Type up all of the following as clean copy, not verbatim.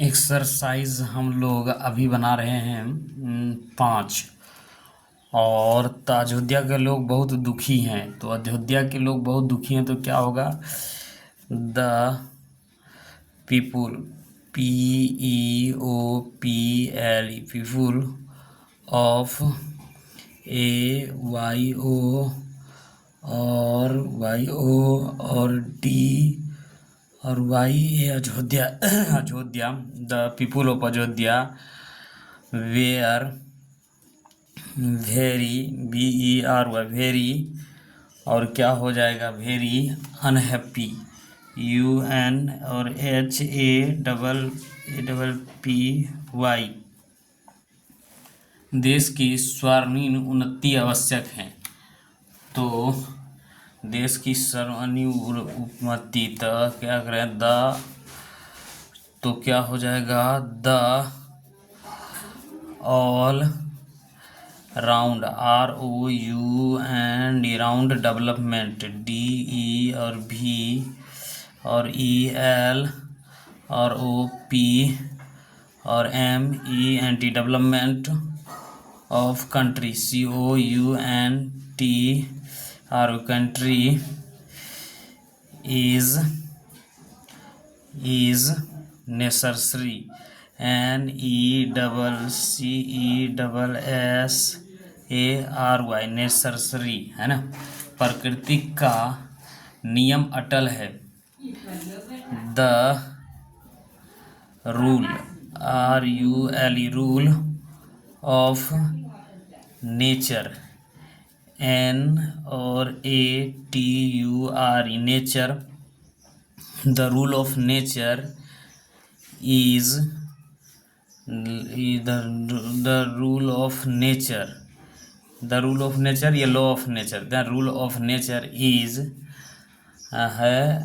Exercise हम लोग अभी बना रहे हैं 5। और तो अयोध्या के लोग बहुत दुखी हैं, तो अयोध्या के लोग बहुत दुखी हैं तो क्या होगा। The people, PEOPL, people of AYO और D और YA Ayodhya Ayodhya, the people of Ayodhya were very, BERY very, और क्या हो जाएगा वेरी अनहैप्पी, UN और HAPPY। देश की स्वर्णिम उन्नति आवश्यक है। तो देश की स्वर्णिम उन्नति तो क्या करें तो क्या हो जाएगा the all round ROUND round development DE और V और EL और OP और MENT development of country COUNT country is necessary NECCESSARY necessary है ना। प्रकृति का नियम अटल है। The rule RULE rule of nature N और ATURE nature. The rule of nature is the rule of nature, the rule of nature या law of nature, the rule of nature is है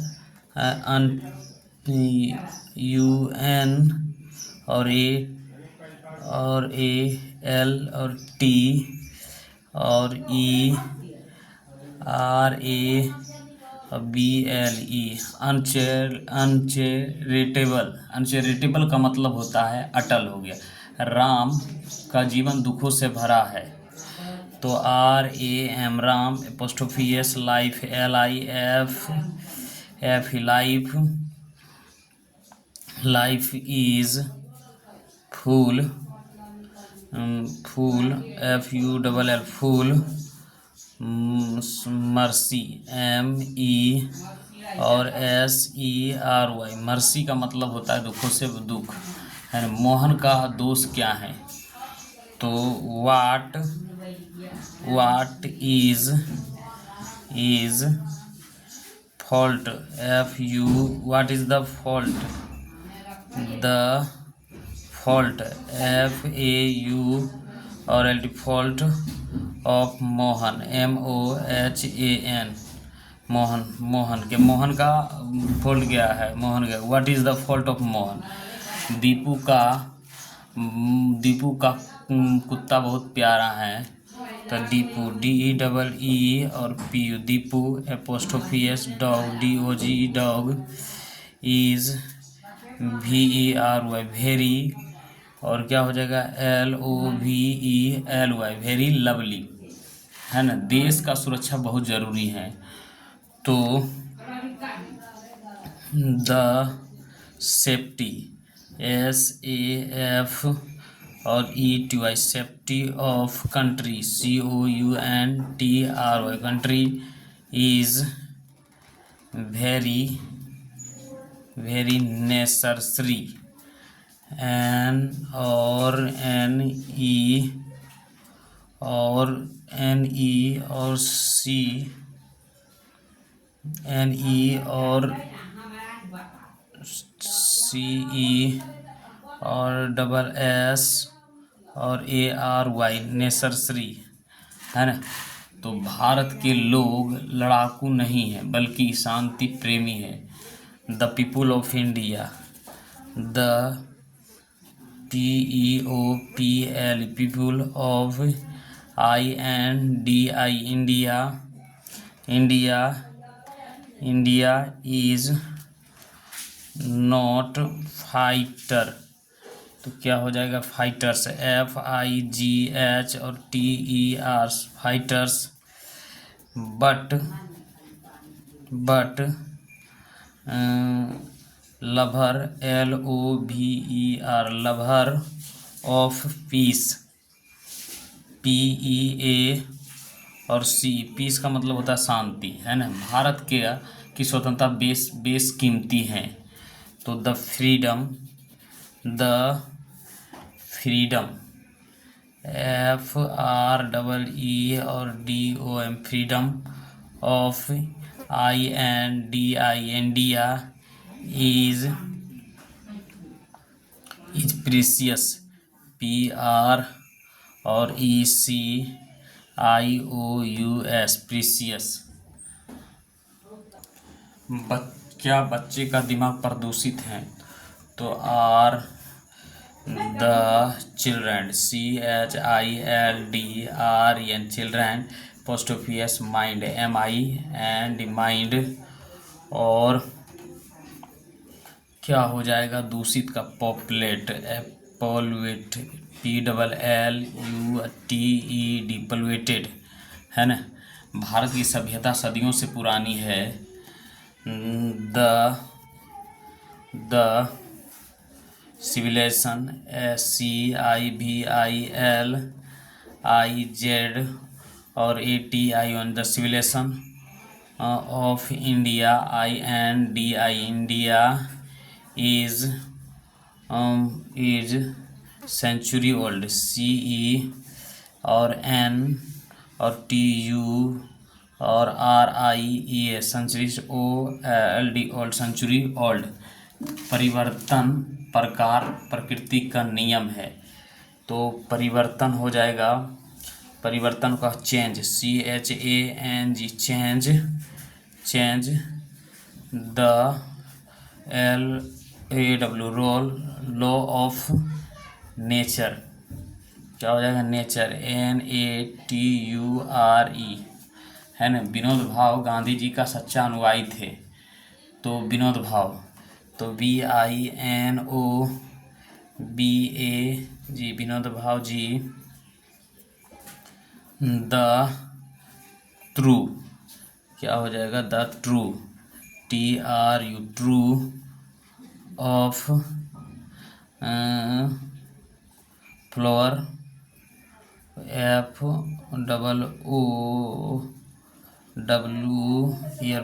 UN और AL और T और ERABLE अनचैरिटेबल का मतलब होता है अटल हो गया। राम का जीवन दुखों से भरा है, तो RAM Ram apostrophe life LIFE life is full FULL full मर्सी ME और SERY मर्सी का मतलब होता है दुखों से दुख है। मोहन का दोष क्या है, तो what is fault what is the fault FAULT fault of Mohan MOHAN Mohan का फॉल्ट गया है मोहन का। What is the fault of Mohan. Deepu का कुत्ता बहुत प्यारा है, तो दीपू DEE और PU Deepu apostrophe dog DOG dog is VERY very, और क्या हो जाएगा LOVELY वेरी लवली है ना। देश का सुरक्षा बहुत ज़रूरी है, तो द सेफ्टी SAF और ETY safety of country COUNTRY country is very necessary NE और CE और SS और ARY नेसेसरी है ना। तो भारत के लोग लड़ाकू नहीं हैं बल्कि शांति प्रेमी है। The people of India, the PEOPL people of INDI India is not fighter, तो क्या हो जाएगा फाइटर्स, FIGH और TER fighters. But lover LOVER lover of peace, PEA और C, पीस का मतलब होता है शांति, है ना। भारत के की स्वतंत्रता बेस कीमती हैं। तो द फ्रीडम FREE और DOM freedom of India is precious, PR और ECIOUS प्रीसियस। क्या बच्चे का दिमाग प्रदूषित है? तो R the children, CHILDREN children, पोस्टोफियस माइंड, माइंड। और क्या हो जाएगा दूषित का पॉपुलेट, पोल्यूट, PLLUTED पोल्यूटेड, है ना। भारत की सभ्यता सदियों से पुरानी है। द सिविलाइजेशन, CIVILIZ और ATION, the civilization of India, India is century old, CE और N और TU और RIEA century, OLD old, century old. परिवर्तन प्रकार प्रकृति का नियम है, तो परिवर्तन हो जाएगा, परिवर्तन का change, CHANG change, the LAW law of nature, क्या हो जाएगा नेचर, NATURE, है ना। विनोद भावे गांधी जी का सच्चा अनुयायी थे, तो विनोद भावे, तो VINOBAG Vinod Bhave ji. The true, क्या हो जाएगा the true, TRU true of floor, FOOW year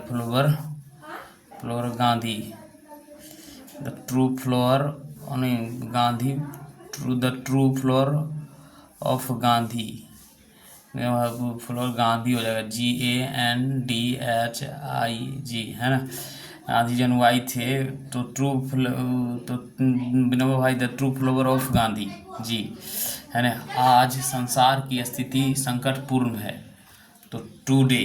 floor Gandhi, the true floor Gandhi, the true floor of Gandhi, floor Gandhi हो जाएगा, GANDHIG, है ना। गांधी जी अनुयायी थे, तो तो Vinoba Bhai the true flower of Gandhi ji, है ना। आज संसार की स्थिति संकटपूर्ण है, तो टुडे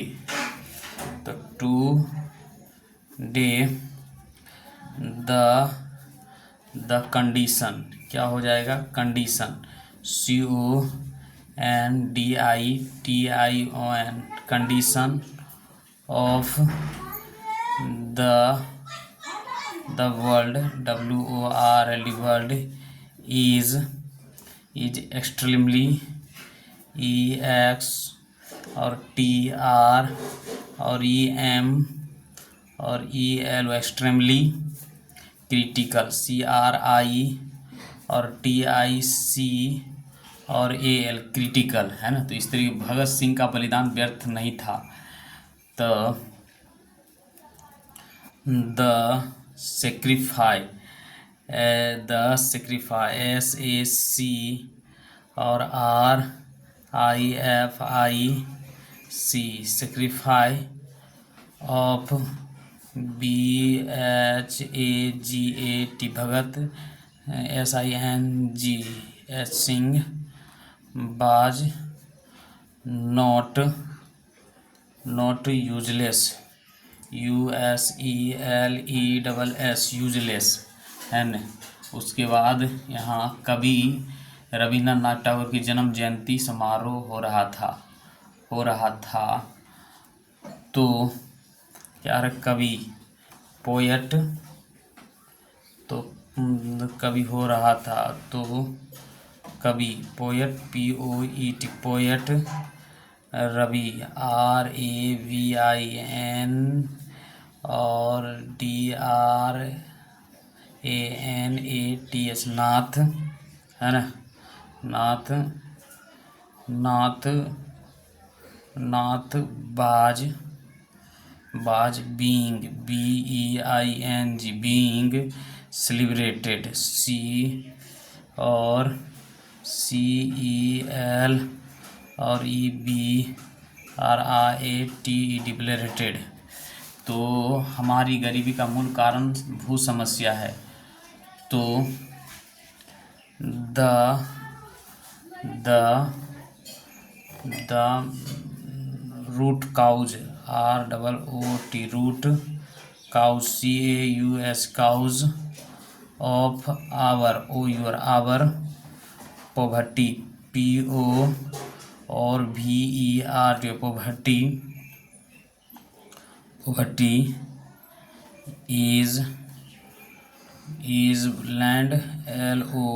द कंडीशन, क्या हो जाएगा condition, CONDITION condition of the world, WORLD world is extremely, EX और TR और EM और EL एक्सट्रीमली क्रिटिकल, CRI और TIC और AL क्रिटिकल, है ना। तो इस तरीके भगत सिंह का बलिदान व्यर्थ नहीं था। तो द सेक्रीफाई SAC और RIFIC sacrifice of BHAGAT Bhagat, SINGH Singh बाज नॉट यूजलेस, USELESS यूजलेस, है न। उसके बाद यहाँ कवि रविंद्रनाथ टैगोर की जन्म जयंती समारोह हो रहा था। तो क्या कवि पोएट कवि हो रहा था, तो कवि poet POET poet, Ravi RAVIN और DRANATS नाथ, है ना, नाथ, नाथ, नाथ बाज, बाज बीइंग BEING बीइंग सेलिब्रेटेड और CEL और EBRATED डिप्लेरेटेड। तो हमारी गरीबी का मूल कारण भू समस्या है। तो the root cause ROOT root cause CAUS cause of our our poverty PO और VER poverty is land LO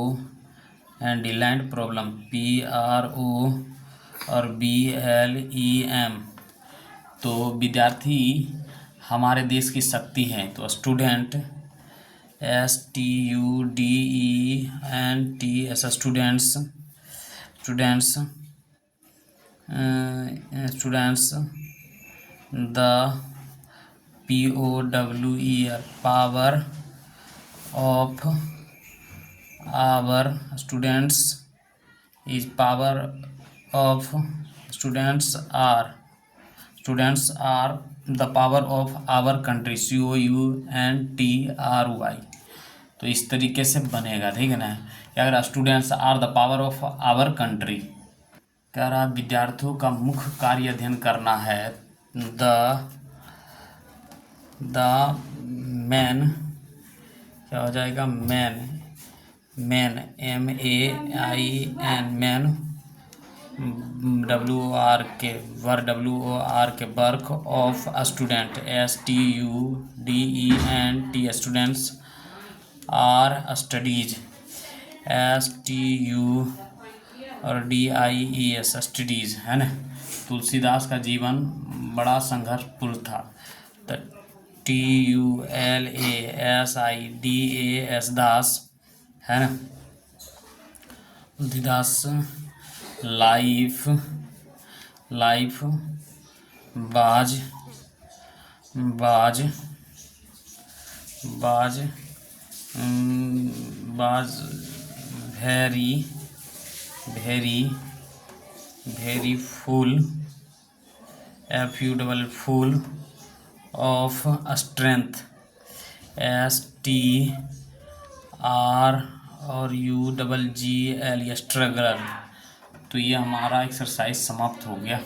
and land problem PRO और BLEM। तो विद्यार्थी हमारे देश की शक्ति हैं। तो student STUDENTS students the POWER power of our students is power of students are the power of our country COUNTRY। तो इस तरीके से बनेगा, ठीक है ना। क्या अगर students are the power of our country, कह रहा विद्यार्थियों का मुख्य कार्य अध्ययन करना है। द मैन क्या हो जाएगा, मैन MAIN मैन WOR के work of student STUDENT students are studies STU और DIES स्टडीज, है ना। तुलसीदास का जीवन बड़ा संघर्षपूर्ण था। तो TULASIDAS दास, है ना। तुलसीदास लाइफ बाज very full full of strength STR और UGGL स्ट्रगल। तो ये हमारा एक्सरसाइज समाप्त हो गया।